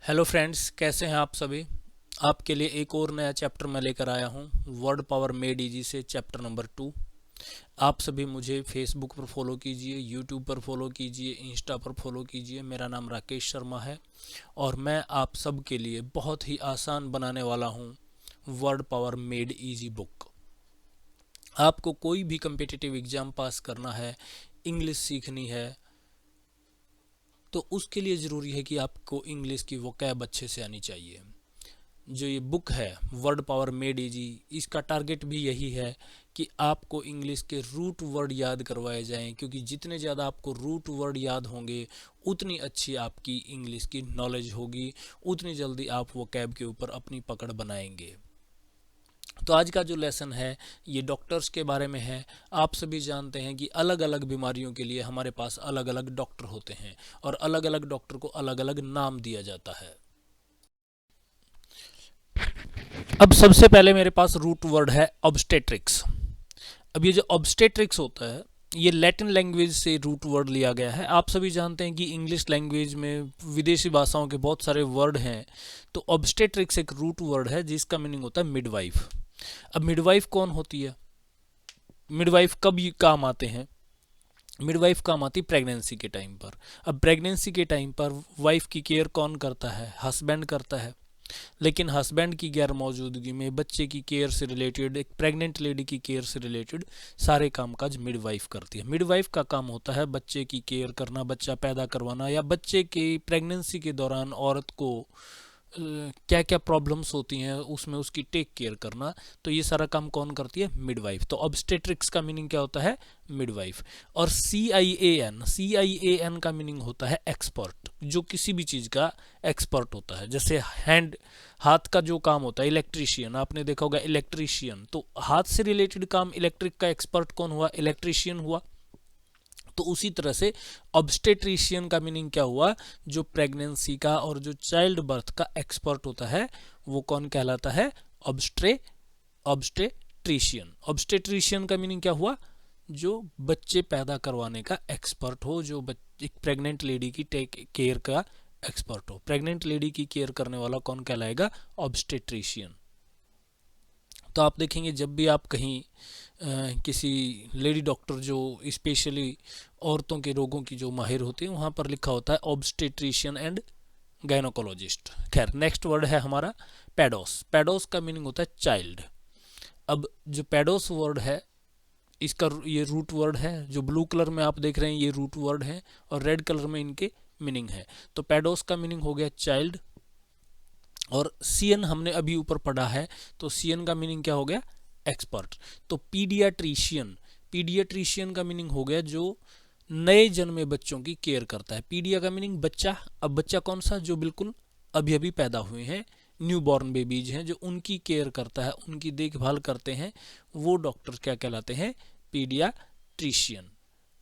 Hello friends, कैसे हैं आप सभी। आपके लिए एक और नया चैप्टर मैं लेकर आया हूं, वर्ड पावर मेड इजी से चैप्टर नंबर 2। आप सभी मुझे फेसबुक पर फॉलो कीजिए, यूट्यूब पर फॉलो कीजिए, इंस्टा पर फॉलो कीजिए। मेरा नाम राकेश शर्मा है और मैं आप सब के लिए बहुत ही आसान बनाने वाला हूं word power made easy book. आपको कोई भी कम्पिटिटिव एग्ज़ाम पास करना है, इंग्लिश सीखनी है, तो उसके लिए ज़रूरी है कि आपको इंग्लिश की वोकैब अच्छे से आनी चाहिए। जो ये बुक है वर्ड पावर मेड इजी, इसका टारगेट भी यही है कि आपको इंग्लिश के रूट वर्ड याद करवाए जाएं, क्योंकि जितने ज़्यादा आपको रूट वर्ड याद होंगे उतनी अच्छी आपकी इंग्लिश की नॉलेज होगी, उतनी जल्दी आप वोकैब के ऊपर अपनी पकड़ बनाएंगे। तो आज का जो लेसन है ये डॉक्टर्स के बारे में है। आप सभी जानते हैं कि अलग अलग बीमारियों के लिए हमारे पास अलग अलग डॉक्टर होते हैं और अलग अलग डॉक्टर को अलग अलग नाम दिया जाता है। अब सबसे पहले मेरे पास रूट वर्ड है ऑब्स्टेट्रिक्स। अब ये जो ऑब्स्टेट्रिक्स होता है ये लैटिन लैंग्वेज से रूट वर्ड लिया गया है। आप सभी जानते हैं कि इंग्लिश लैंग्वेज में विदेशी भाषाओं के बहुत सारे वर्ड हैं, तो ऑब्स्टेट्रिक्स एक रूट वर्ड है जिसका मीनिंग होता है मिडवाइफ। अब मिडवाइफ कौन होती है, मिडवाइफ कब ये काम आते हैं? मिडवाइफ काम आती प्रेगनेंसी के टाइम पर। अब प्रेगनेंसी के टाइम पर वाइफ की केयर कौन करता है? हस्बैंड करता है। लेकिन हस्बैंड की गैर मौजूदगी में बच्चे की केयर से रिलेटेड, एक प्रेग्नेंट लेडी की केयर से रिलेटेड सारे कामकाज मिडवाइफ करती है। मिडवाइफ का काम होता है बच्चे की केयर करना, बच्चा पैदा करवाना, या बच्चे की प्रेगनेंसी के दौरान औरत को क्या क्या प्रॉब्लम्स होती हैं उसमें उसकी टेक केयर करना। तो ये सारा काम कौन करती है? मिडवाइफ। तो ऑब्स्टेट्रिक्स का मीनिंग क्या होता है? मिडवाइफ। और CIAN का मीनिंग होता है एक्सपर्ट, जो किसी भी चीज़ का एक्सपर्ट होता है। जैसे हाथ का जो काम होता है, इलेक्ट्रीशियन, आपने देखा होगा इलेक्ट्रीशियन, तो हाथ से रिलेटेड काम इलेक्ट्रिक का एक्सपर्ट कौन हुआ? इलेक्ट्रीशियन हुआ। तो उसी तरह से ऑब्स्टेट्रिशियन का मीनिंग क्या हुआ? जो प्रेगनेंसी का और जो चाइल्ड बर्थ का एक्सपर्ट होता है वो कौन कहलाता है? ऑब्स्टेट्रिशियन। ऑब्स्टेट्रिशियन का मीनिंग क्या हुआ? जो बच्चे पैदा करवाने का एक्सपर्ट हो, जो एक प्रेग्नेंट लेडी की टेक केयर का एक्सपर्ट हो। प्रेग्नेंट लेडी की केयर करने वाला कौन कहलाएगा? ऑब्स्टेट्रिशियन। तो आप देखेंगे जब भी आप कहीं किसी लेडी डॉक्टर जो स्पेशली औरतों के रोगों की जो माहिर होती है, वहाँ पर लिखा होता है ऑब्स्टेट्रिशियन एंड गायनोकोलॉजिस्ट। खैर, नेक्स्ट वर्ड है हमारा पेडोस। पेडोस का मीनिंग होता है चाइल्ड। अब जो पेडोस वर्ड है इसका ये रूट वर्ड है, जो ब्लू कलर में आप देख रहे हैं ये रूट वर्ड है और रेड कलर में इनके मीनिंग है। तो पेडोस का मीनिंग हो गया चाइल्ड। और CN हमने अभी ऊपर पढ़ा है, तो CN का मीनिंग क्या हो गया? एक्सपर्ट। तो पीडियाट्रिशियन, पीडियाट्रिशियन का मीनिंग हो गया जो नए जन्मे बच्चों की केयर करता है। पीडिया का मीनिंग बच्चा। अब बच्चा कौन सा? जो बिल्कुल अभी अभी पैदा हुए हैं, न्यू बॉर्न बेबीज हैं, जो उनकी केयर करता है, उनकी देखभाल करते हैं, वो डॉक्टर क्या कहलाते हैं? पीडियाट्रिशियन।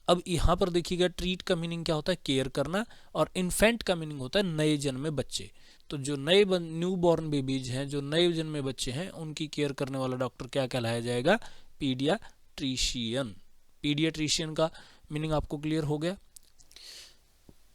अब यहाँ पर देखिएगा ट्रीट का मीनिंग क्या होता है? केयर करना। और इन्फेंट का मीनिंग होता है नए जन्मे बच्चे। तो जो न्यू बॉर्न बेबीज हैं, जो नए जन्मे बच्चे हैं, उनकी केयर करने वाला डॉक्टर क्या कहलाया जाएगा? पीडियाट्रिशियन। पीडियाट्रिशियन का मीनिंग आपको क्लियर हो गया।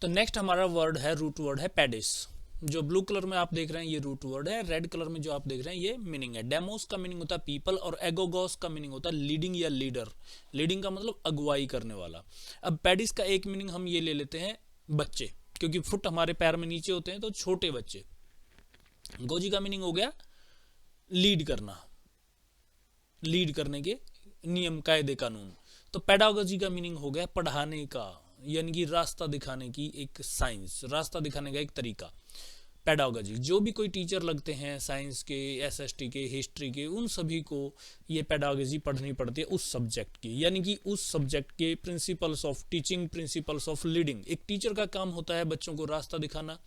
तो नेक्स्ट हमारा वर्ड है, रूट वर्ड है पेडिस। जो ब्लू कलर में आप देख रहे हैं ये रूट वर्ड है, रेड कलर में जो आप देख रहे हैं ये मीनिंग है। डेमोस का मीनिंग होता है पीपल और एगोगोस का मीनिंग होता है लीडिंग या लीडर। लीडिंग का मतलब अगुवाई करने वाला। अब पेडिस का एक मीनिंग हम ये ले लेते हैं बच्चे, क्योंकि फुट हमारे पैर में नीचे होते हैं, तो छोटे बच्चे। गोजी का मीनिंग हो गया लीड करना, लीड करने के नियम, कायदे, कानून। तो पेडागोजी का मीनिंग हो गया पढ़ाने का, यानी कि रास्ता दिखाने की एक साइंस, रास्ता दिखाने का एक तरीका। पेडागोजी, जो भी कोई टीचर लगते हैं साइंस के, SST के, हिस्ट्री के, उन सभी को ये पेडागोजी पढ़नी पड़ती है उस सब्जेक्ट की, यानी कि उस सब्जेक्ट के principles of teaching, principles of leading. एक टीचर का काम होता है बच्चों को रास्ता दिखाना।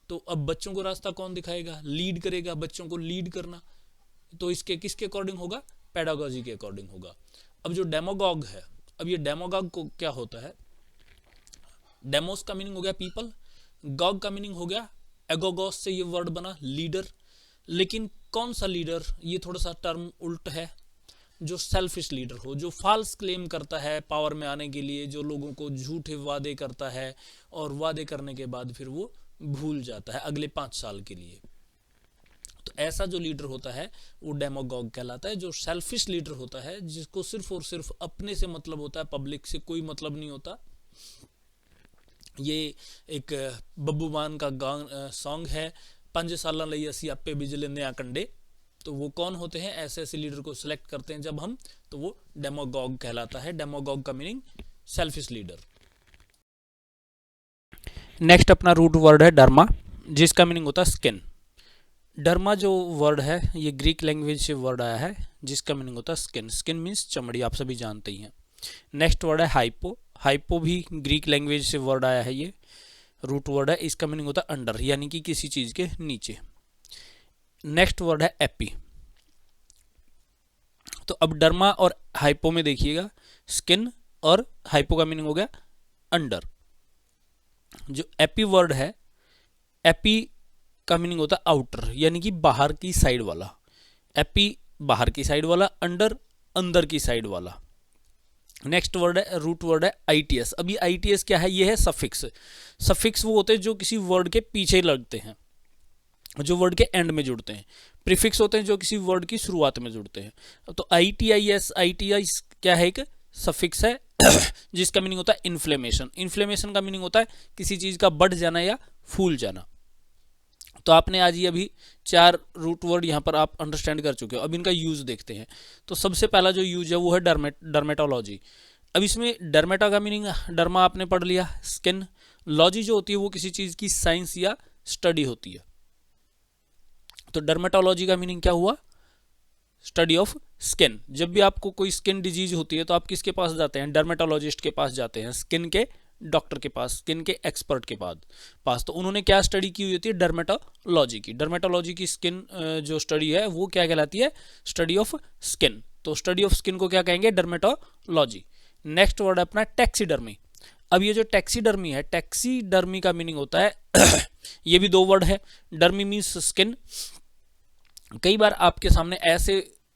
तो अब बच्चों को रास्ता कौन दिखाएगा? लीड करेगा, बच्चों को लीड करना। तो इसके किसके अकॉर्डिंग होगा? पेडागोजी के अकॉर्डिंग होगा। अब जो डेमोगॉग है, अब ये डेमोगॉग को क्या होता है? डेमोस का मीनिंग हो गया पीपल, गॉग का मीनिंग हो गया एगोगोस से ये वर्ड बना लीडर। लेकिन कौन सा लीडर? ये थोड़ा सा टर्म उल्ट है। जो सेल्फिश लीडर हो, जो फॉल्स क्लेम करता है पावर में आने के लिए, जो लोगों को झूठे वादे करता है और वादे करने के बाद फिर वो भूल जाता है अगले 5 साल के लिए। तो ऐसा जो लीडर होता है वो डेमागोग कहलाता है। जो सेल्फिश लीडर होता है, जिसको सिर्फ और सिर्फ अपने से मतलब होता है, पब्लिक से कोई मतलब नहीं होता। ये एक बब्बू मान का सॉन्ग है, 5 साल ਲਈ ਅਸੀਂ ਆਪੇ ਬਿਜ ਲੈਂਦੇ ਆ कंडे। तो वो कौन होते हैं, ऐसे ऐसे लीडर को सिलेक्ट करते हैं जब हम, तो वो डेमागोग कहलाता है। डेमागोग का मीनिंग सेल्फिश लीडर। नेक्स्ट अपना रूट वर्ड है डर्मा, जिसका मीनिंग होता है स्किन। डर्मा जो वर्ड है ये ग्रीक लैंग्वेज से वर्ड आया है, जिसका मीनिंग होता है स्किन। स्किन मीन्स चमड़ी, आप सभी जानते ही हैं। नेक्स्ट वर्ड है हाइपो। हाइपो भी ग्रीक लैंग्वेज से वर्ड आया है, ये रूट वर्ड है। इसका मीनिंग होता है अंडर, यानी कि किसी चीज के नीचे। नेक्स्ट वर्ड है एपी। तो अब डर्मा और हाइपो में देखिएगा, स्किन और हाइपो का मीनिंग हो गया अंडर। जो एपी वर्ड है, एपी का मीनिंग होता है आउटर, यानी कि बाहर की साइड वाला। एपी बाहर की साइड वाला, अंडर अंदर की साइड वाला। नेक्स्ट वर्ड है, रूट वर्ड है आईटीएस। अभी आईटीएस क्या है, ये है सफिक्स। सफिक्स वो होते हैं जो किसी वर्ड के पीछे लगते हैं, जो वर्ड के एंड में जुड़ते हैं। प्रीफिक्स होते हैं जो किसी वर्ड की शुरुआत में जुड़ते हैं। तो आईटीआईएस, आईटीआईएस क्या है, एक सफिक्स है जिसका मीनिंग होता है इन्फ्लेमेशन। इन्फ्लेमेशन का मीनिंग होता है किसी चीज का बढ़ जाना या फूल जाना। तो आपने आज ही अभी 4 रूट वर्ड यहाँ पर आप अंडरस्टैंड कर चुके हो। अब इनका यूज देखते हैं। तो सबसे पहला जो यूज है वो है डर्मेटोलॉजी। अब इसमें डर्मेटा का मीनिंग, डर्मा आपने पढ़ लिया, स्किन। लॉजी जो होती है वो किसी चीज की साइंस या स्टडी होती है। तो डर्मेटोलॉजी का मीनिंग क्या हुआ, स्टडी ऑफ स्किन। जब भी आपको कोई स्किन डिजीज होती है तो आप किसके पास जाते हैं, डर्मेटोलॉजिस्ट के पास जाते हैं, स्किन के डॉक्टर के पास, स्किन के एक्सपर्ट के पास। तो उन्होंने क्या स्टडी की हुई होती है, डर्मेटोलॉजी की। डर्मेटोलॉजी की स्किन जो स्टडी है वो क्या कहलाती है, स्टडी ऑफ स्किन। तो स्टडी ऑफ स्किन को क्या कहेंगे, डर्मेटोलॉजी। नेक्स्ट वर्ड है अपना टैक्सीडर्मी। अब ये जो टैक्सीडर्मी है, टैक्सीडर्मी का मीनिंग होता है ये भी 2 वर्ड है। Dermi means skin. कई बार आपके सामने ऐसे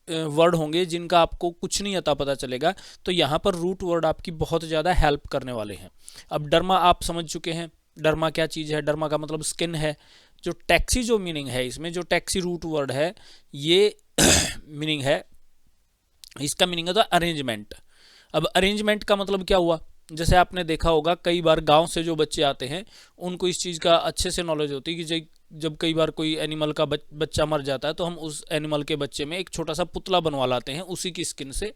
वर्ड होंगे जिनका आपको कुछ नहीं आता पता चलेगा, तो यहाँ पर रूट वर्ड आपकी बहुत ज़्यादा हेल्प करने वाले हैं। अब डर्मा आप समझ चुके हैं, डर्मा क्या चीज़ है, डर्मा का मतलब स्किन है। जो टैक्सी जो मीनिंग है इसमें, जो टैक्सी रूट वर्ड है ये मीनिंग है, इसका मीनिंग है तो अरेंजमेंट। अब अरेंजमेंट का मतलब क्या हुआ, जैसे आपने देखा होगा कई बार गांव से जो बच्चे आते हैं उनको इस चीज़ का अच्छे से नॉलेज होती है कि जब कई बार कोई एनिमल का बच्चा मर जाता है तो हम उस एनिमल के बच्चे में एक छोटा सा पुतला बनवा लाते हैं उसी की स्किन से,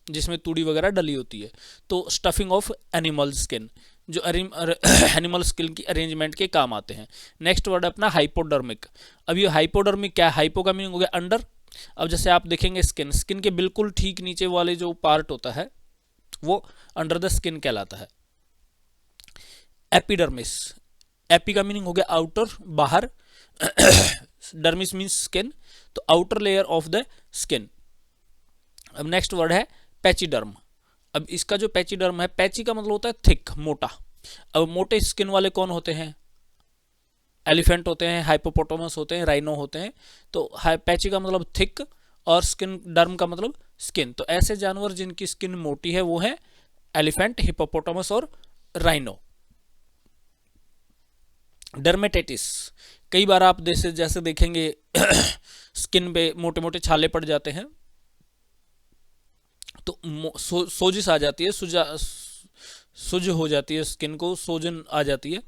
जिसमें तूड़ी वगैरह डली होती है। तो स्टफिंग ऑफ एनिमल स्किन, जो एनिमल स्किन की अरेंजमेंट के काम आते हैं। नेक्स्ट वर्ड अपना हाइपोडर्मिक। अब ये हाइपोडर्मिक क्या है, हाइपो का मीनिंग हो गया अंडर। अब जैसे आप देखेंगे स्किन, स्किन के बिल्कुल ठीक नीचे वाले जो पार्ट होता है वो अंडर द स्किन कहलाता है। एपिडर्मिस, एपी का मीनिंग हो गया आउटर, बाहर। डर्मिस मीन्स स्किन, तो outer layer of the skin. अब नेक्स्ट वर्ड है पैचीडर्म। अब इसका जो पैचीडर्म है, पैची का मतलब होता है थिक, मोटा। अब मोटे स्किन वाले कौन होते हैं, एलिफेंट होते हैं, हाइपोपोटामस होते हैं, राइनो होते हैं। तो पैची का मतलब थिक और स्किन, डर्म का मतलब स्किन। तो ऐसे जानवर जिनकी स्किन मोटी है वो है एलिफेंट, हिपोपोटामस और राइनो। डर्मेटाइटिस, कई बार आप जैसे देखेंगे स्किन पे मोटे मोटे छाले पड़ जाते हैं तो सोजिश आ जाती है, सुज हो जाती है, स्किन को सोजन आ जाती है,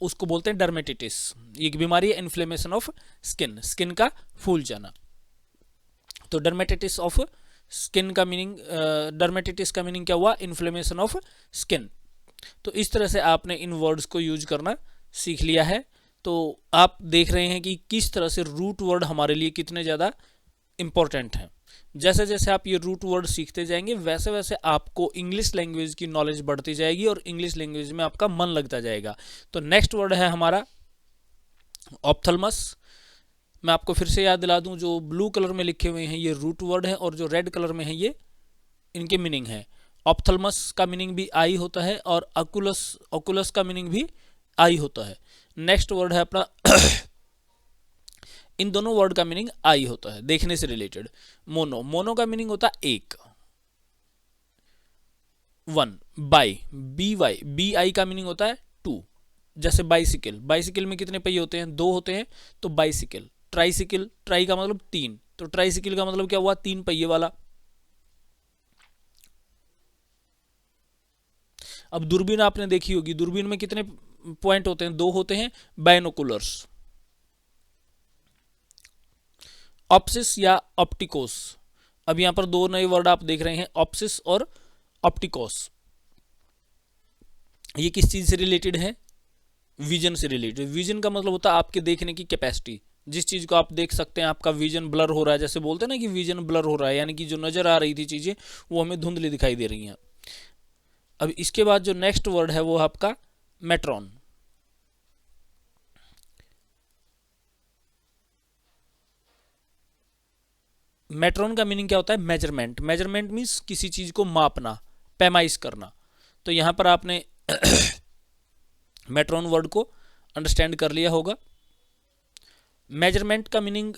उसको बोलते हैं डर्मेटाइटिस। एक बीमारी है इन्फ्लेमेशन ऑफ स्किन, स्किन का फूल जाना। तो डर्मेटाइटिस ऑफ स्किन का मीनिंग, डर्मेटाइटिस का मीनिंग क्या हुआ, इन्फ्लेमेशन ऑफ स्किन। तो इस तरह से आपने इन वर्ड्स को यूज करना सीख लिया है। तो आप देख रहे हैं कि किस तरह से रूट वर्ड हमारे लिए कितने ज़्यादा इम्पोर्टेंट हैं। जैसे जैसे आप ये रूट वर्ड सीखते जाएंगे वैसे वैसे आपको इंग्लिश लैंग्वेज की नॉलेज बढ़ती जाएगी और इंग्लिश लैंग्वेज में आपका मन लगता जाएगा। तो नेक्स्ट वर्ड है हमारा ऑप्थल्मस। मैं आपको फिर से याद दिला दूं, जो ब्लू कलर में लिखे हुए हैं ये रूट वर्ड है और जो रेड कलर में है ये इनके मीनिंग है। ऑप्थल्मस का मीनिंग भी आई होता है और ऑकुलस का मीनिंग भी आई होता है। नेक्स्ट वर्ड है अपना इन दोनों वर्ड का मीनिंग आई होता है, देखने से रिलेटेड। मोनो का मीनिंग होता है एक, 1 बाई, बी आई का मीनिंग होता है 2, जैसे बाइसिकल, बाइसिकल में कितने पहिए होते हैं? 2 होते हैं, तो बाइसिकल। ट्राइसिकल, ट्राई का मतलब 3, तो ट्राइसिकल का मतलब क्या हुआ? 3 पहिए वाला। अब दूरबीन आपने देखी होगी, दूरबीन में कितने पॉइंट होते हैं? 2 होते हैं, बाइनोकुलर्स। ऑप्सिस या ऑप्टिकोस, अब यहां पर 2 नए वर्ड आप देख रहे हैं, ऑप्सिस और ऑप्टिकोस। ये किस चीज से रिलेटेड है? विजन से रिलेटेड। विजन का मतलब होता है आपके देखने की कैपेसिटी, जिस चीज को आप देख सकते हैं, आपका विजन ब्लर हो रहा है, जैसे बोलते हैं ना कि विजन ब्लर हो रहा है, यानी कि जो नजर आ रही थी चीजें वो हमें धुंधली दिखाई दे रही हैं। अब इसके बाद जो नेक्स्ट वर्ड है वो आपका मेट्रॉन। मेट्रॉन का मीनिंग क्या होता है? मेजरमेंट। मेजरमेंट मीन्स किसी चीज को मापना, पैमाइश करना। तो यहां पर आपने मेट्रॉन वर्ड को अंडरस्टैंड कर लिया होगा। मेजरमेंट का मीनिंग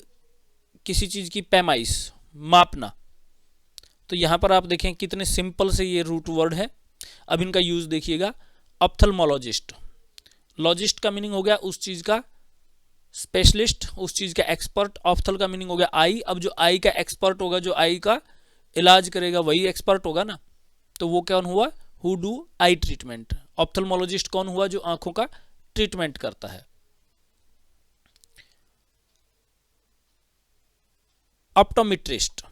किसी चीज की पैमाइश, मापना। तो यहां पर आप देखें कितने सिंपल से ये रूट वर्ड है। अब इनका यूज देखिएगा। ऑप्थेल्मोलॉजिस्ट, लॉजिस्ट का मीनिंग हो गया उस चीज का स्पेशलिस्ट, उस चीज का एक्सपर्ट। ऑप्थल का मीनिंग हो गया आई। अब जो आई का एक्सपर्ट होगा, जो आई का इलाज करेगा, वही एक्सपर्ट होगा ना। तो वो कौन हुआ? Who do I treatment. Ophthalmologist कौन हुआ? जो आंखों का ट्रीटमेंट करता है। ऑप्टोमेट्रिस्ट,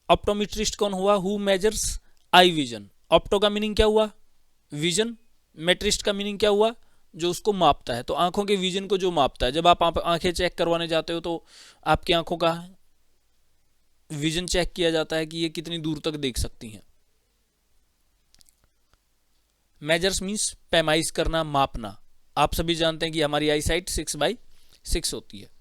ऑप्टोमेट्रिस्ट कौन हुआ? Who measures eye vision. Opto का मीनिंग क्या हुआ? विजन। मेट्रिस्ट का मीनिंग क्या हुआ? जो उसको मापता है। तो आंखों के विजन को जो मापता है। जब आप आंखें चेक करवाने जाते हो तो आपकी आंखों का विजन चेक किया जाता है कि ये कितनी दूर तक देख सकती हैं। मेजर्स मीन्स पैमाइश करना, मापना। आप सभी जानते हैं कि हमारी आई साइट 6/6 होती है।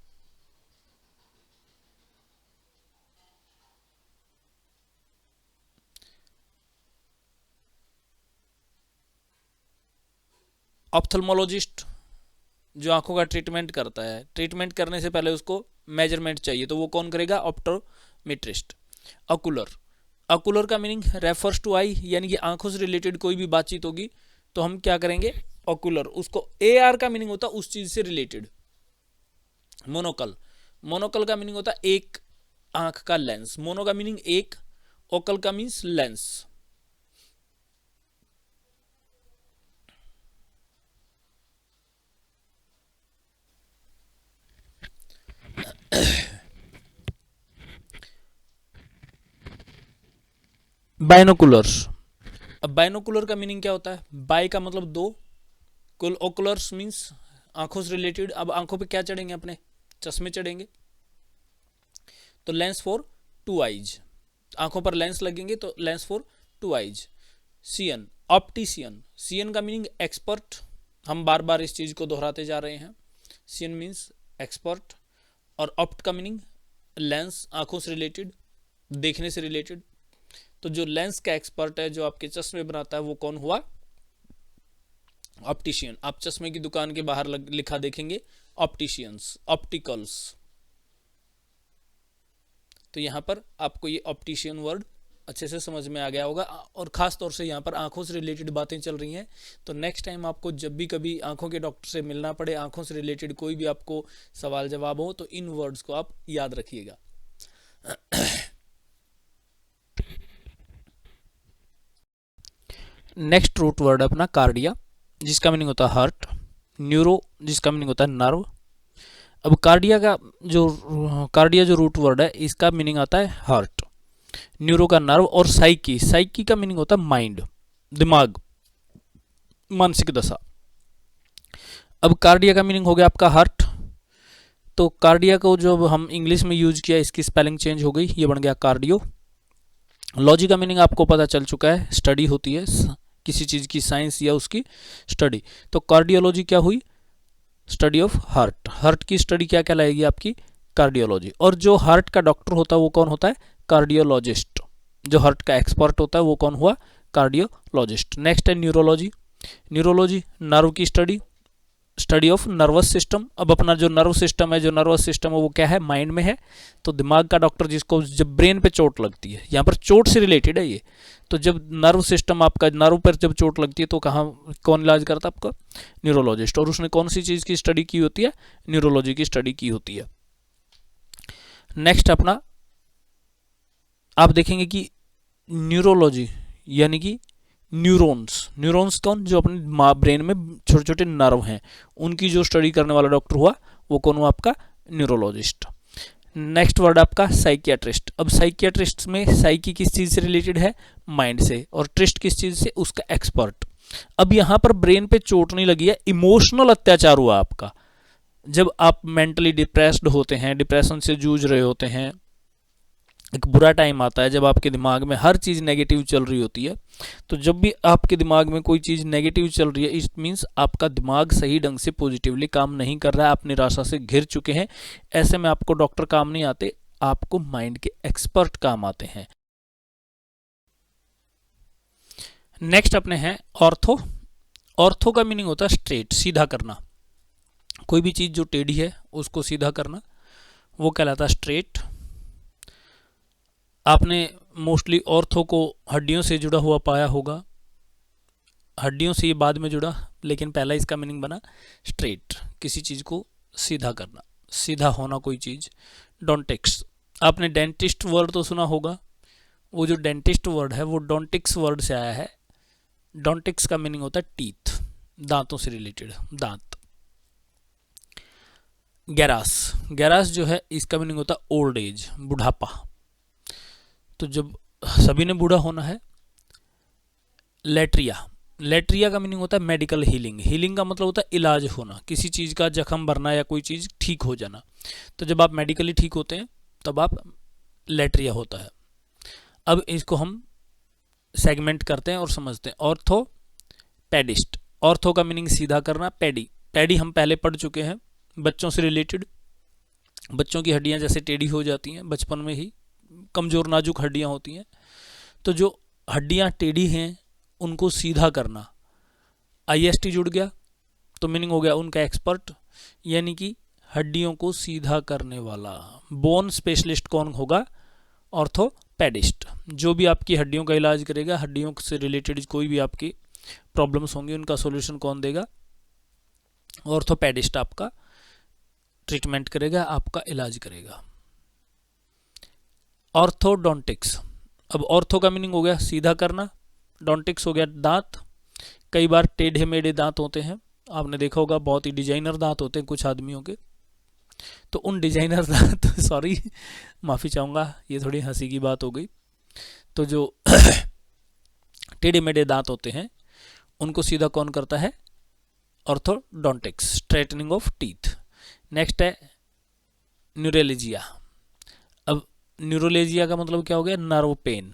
ऑप्थेल्मोलॉजिस्ट जो आंखों का ट्रीटमेंट करता है, ट्रीटमेंट करने से पहले उसको मेजरमेंट चाहिए, तो वो कौन करेगा? ऑप्टोमेट्रिस्ट। ऑकुलर, ऑकुलर का मीनिंग रेफर्स टू आई, यानी कि आंखों से रिलेटेड कोई भी बातचीत होगी तो हम क्या करेंगे? ऑकुलर। उसको ए आर का मीनिंग होता है उस चीज से रिलेटेड। मोनोकल, मोनोकल का मीनिंग होता है एक आंख का लेंस। मोनो का मीनिंग एक, ओकल का मीन्स लेंस। बाइनोकुलर्स, अब बाइनोकुलर का मीनिंग क्या होता है? बाई का मतलब 2, कुल ओकुलर्स मीन्स आंखों से रिलेटेड। अब आंखों पे क्या चढ़ेंगे? अपने चश्मे चढ़ेंगे। तो लेंस फॉर 2 आइज, आंखों पर लेंस लगेंगे तो lens for 2 eyes. CN, optician, CN का मीनिंग एक्सपर्ट। हम बार बार इस चीज को दोहराते जा रहे हैं। CN means expert. और ऑप्ट का मीनिंग लेंस, आंखों से रिलेटेड, देखने से रिलेटेड। तो जो लेंस का एक्सपर्ट है, जो आपके चश्मे बनाता है, वो कौन हुआ? ऑप्टिशियन। आप चश्मे की दुकान के बाहर लिखा देखेंगे ऑप्टिशियंस, ऑप्टिकल्स। तो यहां पर आपको ये ऑप्टिशियन वर्ड अच्छे से समझ में आ गया होगा। और खास तौर से यहाँ पर आंखों से रिलेटेड बातें चल रही हैं, तो नेक्स्ट टाइम आपको जब भी कभी आंखों के डॉक्टर से मिलना पड़े, आंखों से रिलेटेड कोई भी आपको सवाल जवाब हो, तो इन वर्ड्स को आप याद रखिएगा। नेक्स्ट रूट वर्ड अपना कार्डिया, जिसका मीनिंग होता है हार्ट। न्यूरो, जिसका मीनिंग होता है नर्व। अब कार्डिया जो रूट वर्ड है, इसका मीनिंग आता है हार्ट। न्यूरो का नर्व। और साइकी, साइकी का मीनिंग होता है माइंड, दिमाग, मानसिक दशा। अब कार्डिया का मीनिंग हो गया आपका हार्ट। तो कार्डिया को जो हम इंग्लिश में यूज किया, इसकी स्पेलिंग चेंज हो गई, ये बन गया कार्डियो। लॉजी का मीनिंग आपको पता चल चुका है, स्टडी होती है किसी चीज की, साइंस या उसकी स्टडी। तो कार्डियोलॉजी क्या हुई? Study of heart. हार्ट की स्टडी क्या कहलाएगी? आपकी कार्डियोलॉजी। और जो हार्ट का डॉक्टर होता है वो कौन होता है? कार्डियोलॉजिस्ट। जो हार्ट का एक्सपर्ट होता है वो कौन हुआ? कार्डियोलॉजिस्ट। नेक्स्ट है न्यूरोलॉजी। न्यूरोलॉजी नर्व की study. Study of nervous system. अब अपना जो नर्व सिस्टम है, जो नर्वस सिस्टम है वो क्या है, माइंड में है। तो दिमाग का डॉक्टर जिसको जब ब्रेन पे चोट लगती है, यहाँ पर चोट से रिलेटेड है ये, तो जब नर्व सिस्टम आपका, नर्व पर जब चोट लगती है तो कहाँ, कौन इलाज करता है आपका, न्यूरोलॉजिस्ट। और उसने कौन सी चीज़ की स्टडी की होती है, न्यूरोलॉजी की स्टडी की होती है। नेक्स्ट अपना आप देखेंगे कि न्यूरोलॉजी यानी कि न्यूरॉन्स, न्यूरॉन्स कौन, जो अपने ब्रेन में छोटे छोटे नर्व हैं, उनकी जो स्टडी करने वाला डॉक्टर हुआ वो कौन हुआ, आपका न्यूरोलॉजिस्ट। नेक्स्ट वर्ड आपका साइकियाट्रिस्ट। अब साइकियाट्रिस्ट में साइकी किस चीज़ से रिलेटेड है, माइंड से, और ट्रिस्ट किस चीज़ से, उसका एक्सपर्ट। अब यहाँ पर ब्रेन पे चोट नहीं लगी है, इमोशनल अत्याचार हुआ आपका। जब आप मेंटली डिप्रेस्ड होते हैं, डिप्रेशन से जूझ रहे होते हैं, एक बुरा टाइम आता है जब आपके दिमाग में हर चीज़ नेगेटिव चल रही होती है, तो जब भी आपके दिमाग में कोई चीज़ नेगेटिव चल रही है, इट मीन्स आपका दिमाग सही ढंग से पॉजिटिवली काम नहीं कर रहा है, आप निराशा से घिर चुके हैं। ऐसे में आपको डॉक्टर काम नहीं आते, आपको माइंड के एक्सपर्ट काम आते हैं। नेक्स्ट अपने हैं ऑर्थो। ऑर्थो का मीनिंग होता है स्ट्रेट, सीधा करना। कोई भी चीज़ जो टेढ़ी है उसको सीधा करना, वो कहलाता है स्ट्रेट। आपने मोस्टली ऑर्थो को हड्डियों से जुड़ा हुआ पाया होगा, हड्डियों से ये बाद में जुड़ा, लेकिन पहला इसका मीनिंग बना स्ट्रेट, किसी चीज़ को सीधा करना, सीधा होना कोई चीज़। डोंटिक्स, आपने डेंटिस्ट वर्ड तो सुना होगा, वो जो डेंटिस्ट वर्ड है वो डोंटिक्स वर्ड से आया है। डोंटिक्स का मीनिंग होता है टीथ, दांतों से रिलेटेड, दांत। गैरास, गैरास जो है इसका मीनिंग होता है ओल्ड एज, बुढ़ापा। तो जब सभी ने बूढ़ा होना है। लेट्रिया, लेट्रिया का मीनिंग होता है मेडिकल हीलिंग। हीलिंग का मतलब होता है इलाज होना, किसी चीज़ का जख्म भरना या कोई चीज़ ठीक हो जाना। तो जब आप मेडिकली ठीक होते हैं तब आप लेट्रिया होता है। अब इसको हम सेगमेंट करते हैं और समझते हैं। ऑर्थो पेडिस्ट, ऑर्थो का मीनिंग सीधा करना। पेडी, पेडी हम पहले पढ़ चुके हैं, बच्चों से रिलेटेड। बच्चों की हड्डियां जैसे टेढ़ी हो जाती हैं बचपन में ही, कमज़ोर नाजुक हड्डियां होती हैं, तो जो हड्डियां टेढ़ी हैं उनको सीधा करना। IST जुड़ गया तो मीनिंग हो गया उनका एक्सपर्ट, यानी कि हड्डियों को सीधा करने वाला। बोन स्पेशलिस्ट कौन होगा, ऑर्थोपेडिस्ट। जो भी आपकी हड्डियों का इलाज करेगा, हड्डियों से रिलेटेड कोई भी आपकी प्रॉब्लम्स होंगी उनका सॉल्यूशन कौन देगा, ऑर्थोपेडिस्ट आपका ट्रीटमेंट करेगा, आपका इलाज करेगा। ऑर्थोडोंटिक्स, अब ऑर्थो का मीनिंग हो गया सीधा करना, डोंटिक्स हो गया दांत। कई बार टेढ़े मेढ़े दांत होते हैं, आपने देखा होगा, बहुत ही डिजाइनर दांत होते हैं कुछ आदमियों के, तो उन डिजाइनर दांत सॉरी माफ़ी चाहूँगा, ये थोड़ी हंसी की बात हो गई। तो जो टेढ़े मेढ़े दांत होते हैं उनको सीधा कौन करता है, orthodontics, straightening of teeth. Next है न्यूरोलॉजिया। अब न्यूरोलॉजिया का मतलब क्या हो गया, नर्व पेन।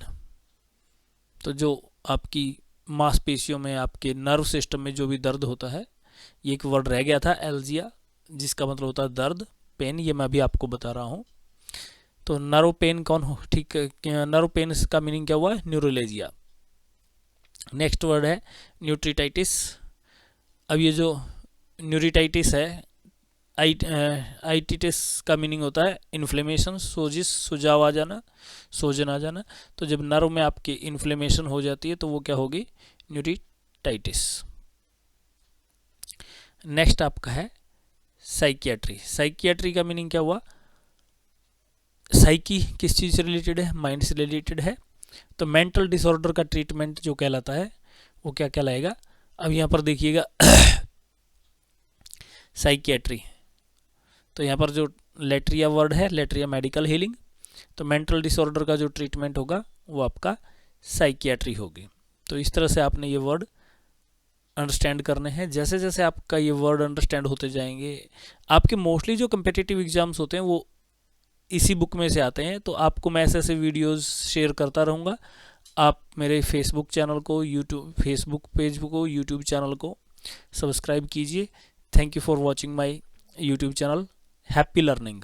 तो जो आपकी मांसपेशियों में, आपके नर्व सिस्टम में जो भी दर्द होता है, ये एक वर्ड रह गया था एल्जिया, जिसका मतलब होता है दर्द, पेन, ये मैं अभी आपको बता रहा हूँ। तो नर्व पेन कौन हो, ठीक, नर्व पेन का मीनिंग क्या हुआ, न्यूरोलॉजिया। नेक्स्ट वर्ड है न्यूट्रिटाइटिस। अब ये जो न्यूरिटाइटिस है, आइटिटिस का मीनिंग होता है इन्फ्लेमेशन, सोजिश, सुझाव आ जाना, सोजन आ जाना। तो जब नर्व में आपकी इन्फ्लेमेशन हो जाती है तो वो क्या होगी, न्यूरिटाइटिस। नेक्स्ट आपका है साइकियाट्री। साइकियाट्री का मीनिंग क्या हुआ, साइकी किस चीज़ से रिलेटेड है, माइंड से रिलेटेड है। तो मेंटल डिसऑर्डर का ट्रीटमेंट जो कहलाता है वो क्या कहलाएगा। अब यहाँ पर देखिएगा साइकियाट्री, तो यहाँ पर जो लेट्रिया वर्ड है, लेट्रिया मेडिकल हीलिंग, तो मेंटल डिसऑर्डर का जो ट्रीटमेंट होगा वो आपका साइकियाट्री होगी। तो इस तरह से आपने ये वर्ड अंडरस्टैंड करने हैं। जैसे जैसे आपका ये वर्ड अंडरस्टैंड होते जाएंगे, आपके मोस्टली जो कम्पिटिटिव एग्जाम्स होते हैं वो इसी बुक में से आते हैं, तो आपको मैं ऐसे ऐसे वीडियोस शेयर करता रहूँगा। आप मेरे फेसबुक चैनल को, फेसबुक पेज को, यूट्यूब चैनल को सब्सक्राइब कीजिए। Thank you for watching my YouTube channel. Happy learning.